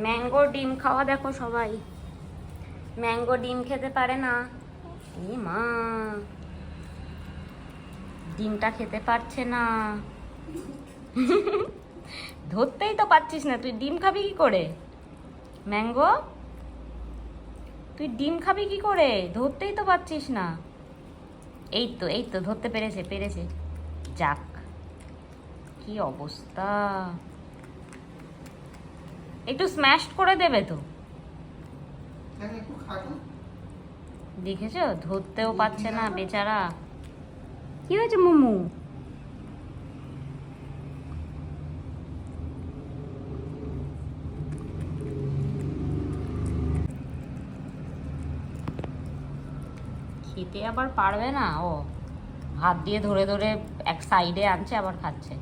Mango ডিম খাওয়া দেখো সবাই, ম্যাঙ্গো ডিম খেতে পারে না। এ মা, ডিমটা খেতে পারছে না। ধরতেই তো পারছিস না, তুই ডিম খাবি কি করে? ম্যাঙ্গো, তুই ডিম খাবি কি করে? ধরতেই তো পারছিস না। এই তো এই তো ধরতে পেরেছে পেরেছে। যাক, কি অবস্থা! একটু স্ম্যাশ করে দেবে তো। দেখেছো, ধরতেও পারছে না বেচারা। কি হয়েছে মোমো? খেতে আবার পারবে না ও, হাত দিয়ে ধরে ধরে এক সাইডে আনছে আবার খাচ্ছে।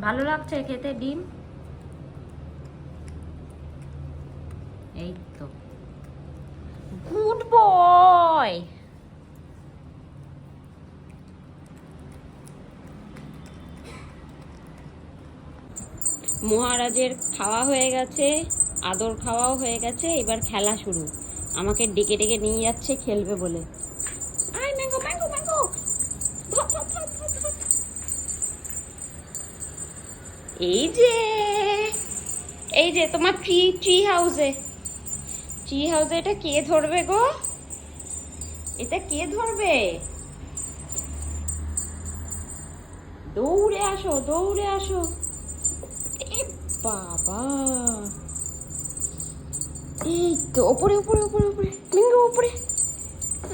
ভালো লাগছে খেতে ডিম? এই তো, গুড বয়। মহারাজের খাওয়া হয়ে গেছে, আদর খাওয়াও হয়ে গেছে, এবার খেলা শুরু। আমাকে ডেকে ডেকে নিয়ে যাচ্ছে খেলবে বলে। আয় ম্যাঙ্গো ম্যাঙ্গো ম্যাঙ্গো, ধর ধর ধর ধর ধর। এই যে, এই যে তোমার ট্রি ট্রি হাউসে, ট্রি হাউসে এটা কে ধরবে গো? এটা কে ধরবে? দৌড়ে আসো দৌড়ে আসো। এ বাবা, এই তো ওপরে ওপরে ওপরে ওপরে, ম্যাঙ্গো ওপরে,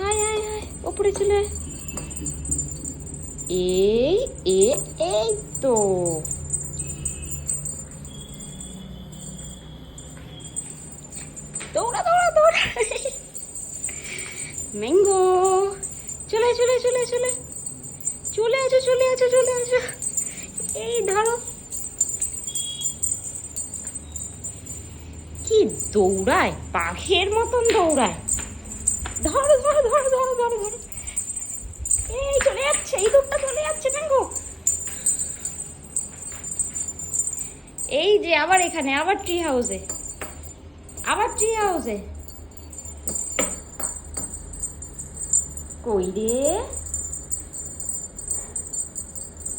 আয় আয় আয় ওপরে চলে আয়। এই এ এই তো, দৌড়া দৌড়া দৌড়া। ম্যাঙ্গো, চলে চলে চলে চলে চলে আসো চলে আসো চলে আসো। এই ধরো, কি দৌড়ায়, বাঘের মতন দৌড়ায়। ধরো ধরো ধরো ধরো ধরো ধরো। এই চলে যাচ্ছে, এই দৌড়টা চলে যাচ্ছে ম্যাঙ্গো। এই যে আবার এখানে, আবার ট্রি হাউসে, আবার ট্রি হাউসে। কই রে,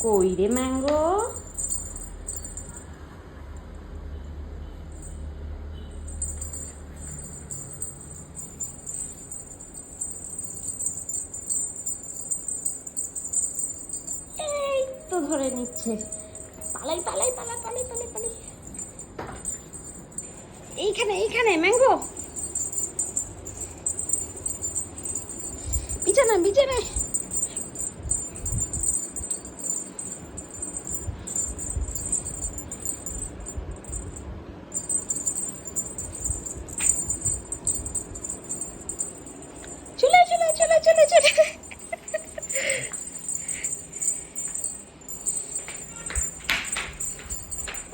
কই রে ম্যাঙ্গো? এই তো ধরে নিচ্ছে। পালাই পালাই পালাই পালাই পালাই পালাই। এইখানে এইখানে ম্যাঙ্গো, বিছানা বিছানায়। চলে চলে চলে চলে চলে।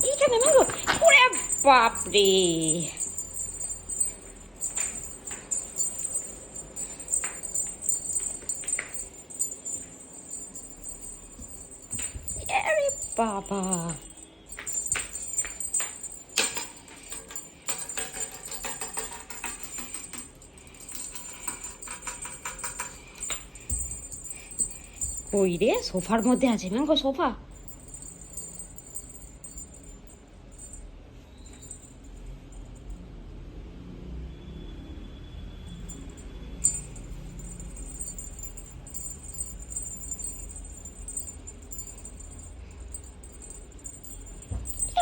এইখানে ম্যাঙ্গো। ওরে বাপরে, আরে বাবা, কই রে? সোফার মধ্যে আছে ম্যাঙ্গো, সোফা।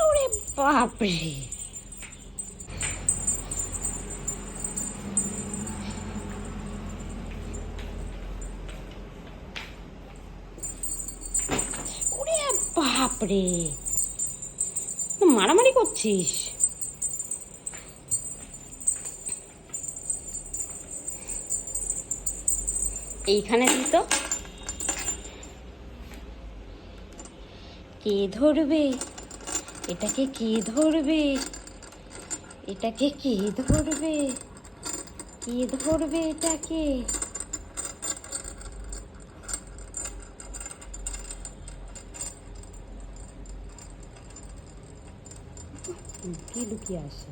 ওরে বাপরে, ওরে বাপরে, মারামারি করছিস? এইখানে দিই তো, কে ধরবে এটাকে? কে ধরবে এটাকে? কে ধরবে? কে ধরবে এটাকে? লুকিয়ে লুকিয়ে আসে।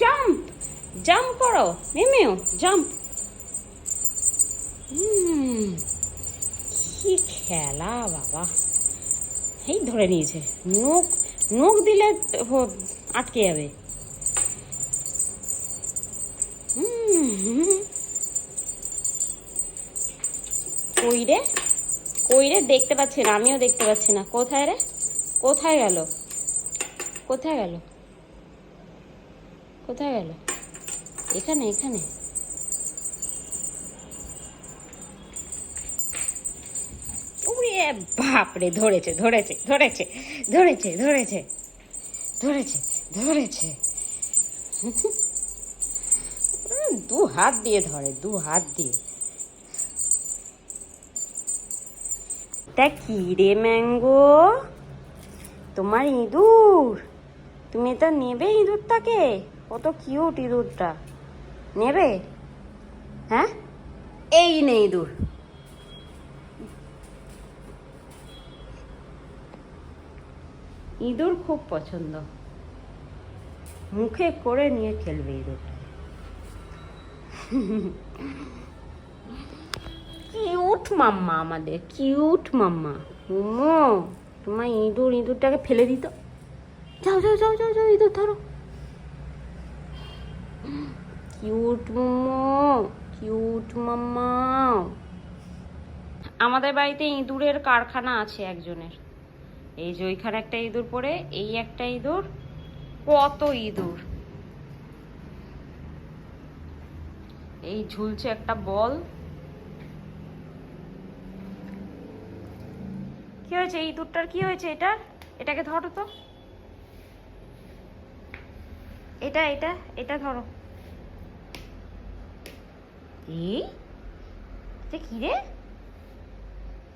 জাম্প জাম্প করো মিমিও, জাম্প। কি খেলা বাবা! এই ধরে নিয়েছে, নখ নখ দিলে আটকে যাবে। কই রে, কই রে, দেখতে পাচ্ছি না, আমিও দেখতে পাচ্ছি না। কোথায় রে, কোথায় গেল, কোথায় গেল, কোথায় গেল? এখানে, এখানে। বাপরে, ধরেছে ধরেছে ধরেছে ধরেছে ধরেছে ধরেছে ধরেছে। দু হাত দিয়ে ধরে, দু হাত দিয়ে। তা কি রে ম্যাঙ্গো, তোমার ইঁদুর? তুমি তো নেবে ইঁদুরটাকে? কত কিউট ইঁদুরটা, নেবে? হ্যাঁ, এই নে ইঁদুর। ইঁদুর খুব পছন্দ, মুখে করে নিয়ে খেলবে ইঁদুরটা। কিউট মাম্মা, আমাদের কিউট মাম্মা। মোমো, তোমার ইঁদুর, ইঁদুরটাকে ফেলে দিত। যাও যাও যাও যাও যাও, ইঁদুর ধরো। কিউট মোমো, কিউট মাম্মা। আমাদের বাড়িতে ইঁদুরের কারখানা আছে একজনের। এই যে ওইখানে একটা ইঁদুর পড়ে, এই একটা ইঁদুর, কত ইঁদুর। এই ঝুলছে একটা বল। কি হয়েছে এই ইঁদুরটার, কি হয়েছে এটার? এটাকে ধরো তো, এটা এটা এটা ধরো। এই কি রে,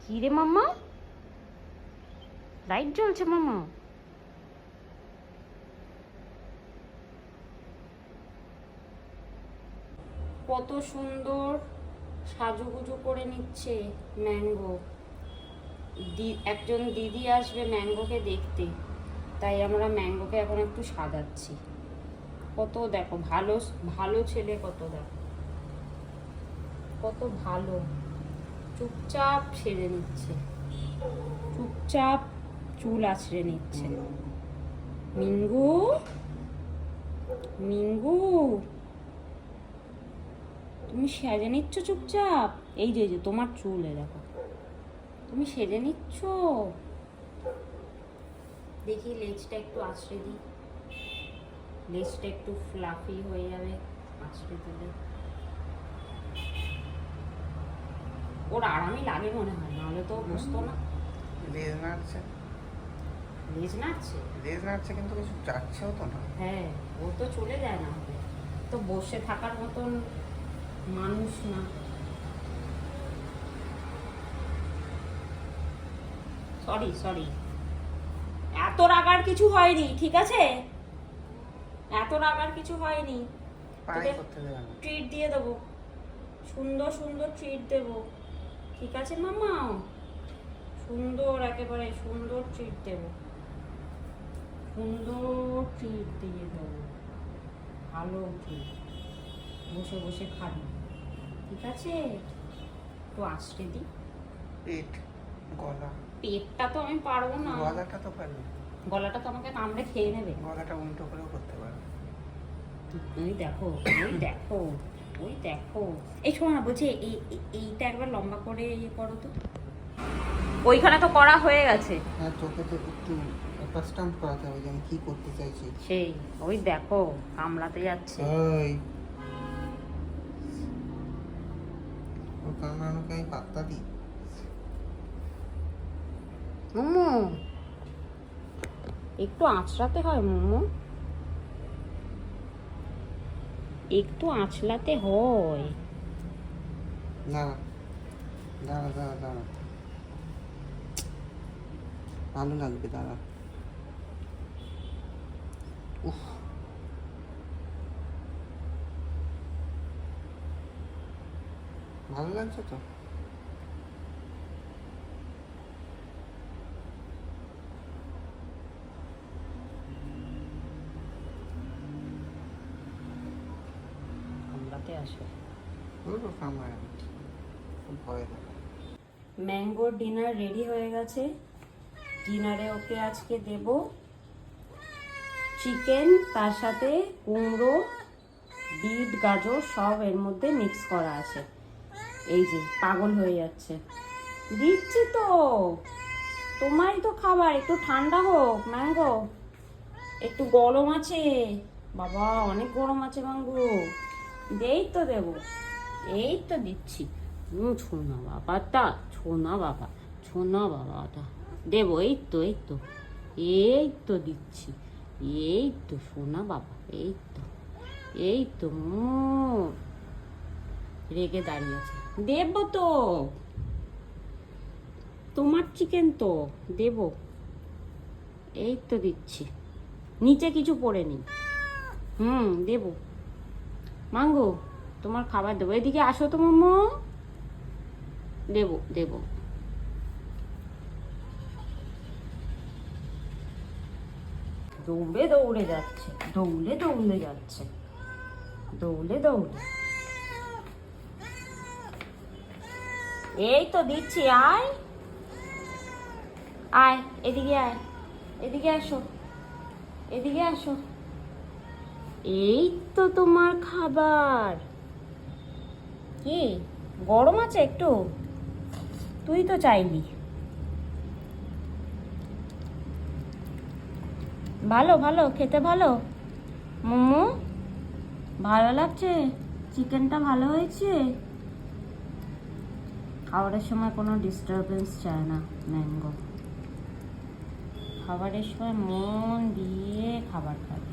কি রে মাম্মা? লাইট জ্বলছে মাম্মা। কত সুন্দর সাজুগুজু করে নিচ্ছে ম্যাঙ্গো। একজন দিদি আসবে ম্যাঙ্গোকে দেখতে, তাই আমরা ম্যাঙ্গোকে এখন একটু সাজাচ্ছি। কত দেখো ভালো, ভালো ছেলে, কত দেখো কত ভালো, চুপচাপ সেরে নিচ্ছে, চুপচাপ চুল আছড়ে নিচ্ছে। মিঙ্গু, মিঙ্গু, তুমি সেজে নিচ্ছ চুপচাপ? এই যে যে তোমার চুলে দেখো, তুমি সেজে নিচ্ছ। দেখি লেজটা একটু আছড়ে দিই, লেজটা একটু ফ্লাফি হয়ে যাবে আছড়ে দিলে। ওর আরামই লাগে মনে হয়, নাহলে তো বসতো না। লেজ নাড়ছে, লেজ নাড়ছে, লেজ নাড়ছে, কিন্তু কিছু যাচ্ছেও তো না। হ্যাঁ, ও তো চলে যায় না, তো বসে থাকার মতন মানুষ না। সরি সরি, এত রাগার কিছু হয়নি, ঠিক আছে? এত রাগার কিছু হয়নি। ট্রিট দিয়ে দেবো, সুন্দর সুন্দর ট্রিট দেবো, ঠিক আছে মামা? সুন্দর, একেবারে সুন্দর ট্রিট দেবো, সুন্দর ট্রিট দিয়ে দেবো, ভালো ট্রিট। বসে বসে খাবি, ঠিক আছে? তো আছড়ে দিই। পেট, গলা। পেটটা তো আমি পারবো না। গলাটা তো পারবো। গলাটা তো আমাকে কামড়ে খেয়ে নেবে। গলাটা উল্টো করেও করতে পারবো। ওই দেখো, ওই দেখো, ওই দেখো। এই শোনো না, বলছি এইটা একবার লম্বা করে ইয়ে করো তো। ওইখানে তো করা হয়ে গেছে। হ্যাঁ, তোকে তো একটু স্টাম্প করাতে হবে যে আমি কি করতে চাইছি। সেই ওই দেখো, কামড়াতে যাচ্ছে। ওই ওর কামড়ানোকে আমি পাত্তা দিই? মোমো, একটু আঁচড়াতে হয় মোমো, একটু আঁচড়াতে হয়। দাঁড়া দাঁড়া দাঁড়া দাঁড়া, ভালো লাগবে, দাঁড়া। উফ, ভালো লাগছে তো? কামড়াতে আসবে। পুরো কামড়ায় না। খুব ভয় লাগে। ম্যাঙ্গোর ডিনার রেডি হয়ে গেছে। ডিনারে ওকে আজকে দেব চিকেন, তার সাথে কুমড়ো, বিট, গাজর সব এর মধ্যে মিক্স করা আছে। এই যে পাগল হয়ে যাচ্ছে। দিচ্ছি তো, তোমারই তো খাবার, একটু ঠান্ডা হোক ম্যাঙ্গো। একটু গরম আছে বাবা, অনেক গরম আছে ম্যাঙ্গো। এই তো দেবো, এই তো দিচ্ছি। ছোনা বাবাটা, ছোনা বাবা, ছোনা বাবাটা দেবো। এই তো এই তো, এই তো দিচ্ছি। এই তো সোনা বাবা, এই তো, এই তো রেগে দাঁড়িয়ে আছে। দেবো তো, তোমার চিকেন তো দেবো। এই তো দিচ্ছি, নিচে কিছু পড়ে নি। দেবো মাঙ্গো, তোমার খাবার দেবো। এদিকে আসো তো মোমো, দেবো দেবো। দৌড়ে দৌড়ে যাচ্ছে, দৌড়ে দৌড়ে যাচ্ছে, দৌড়ে দৌড়ে। এই তো দিচ্ছি, আয় আয়, এদিকে আয়, এদিকে আসো, এদিকে আসো। এই তো তোমার খাবার। কি গরম আছে একটু? তুই তো চাইলি। ভালো ভালো খেতে, ভালো মোমো, ভালো লাগছে? চিকেনটা ভালো হয়েছে? খাবারের সময় কোনো ডিস্টারবেন্স চায় না ম্যাঙ্গো। খাবারের সময় মন দিয়ে খাবার খাবে।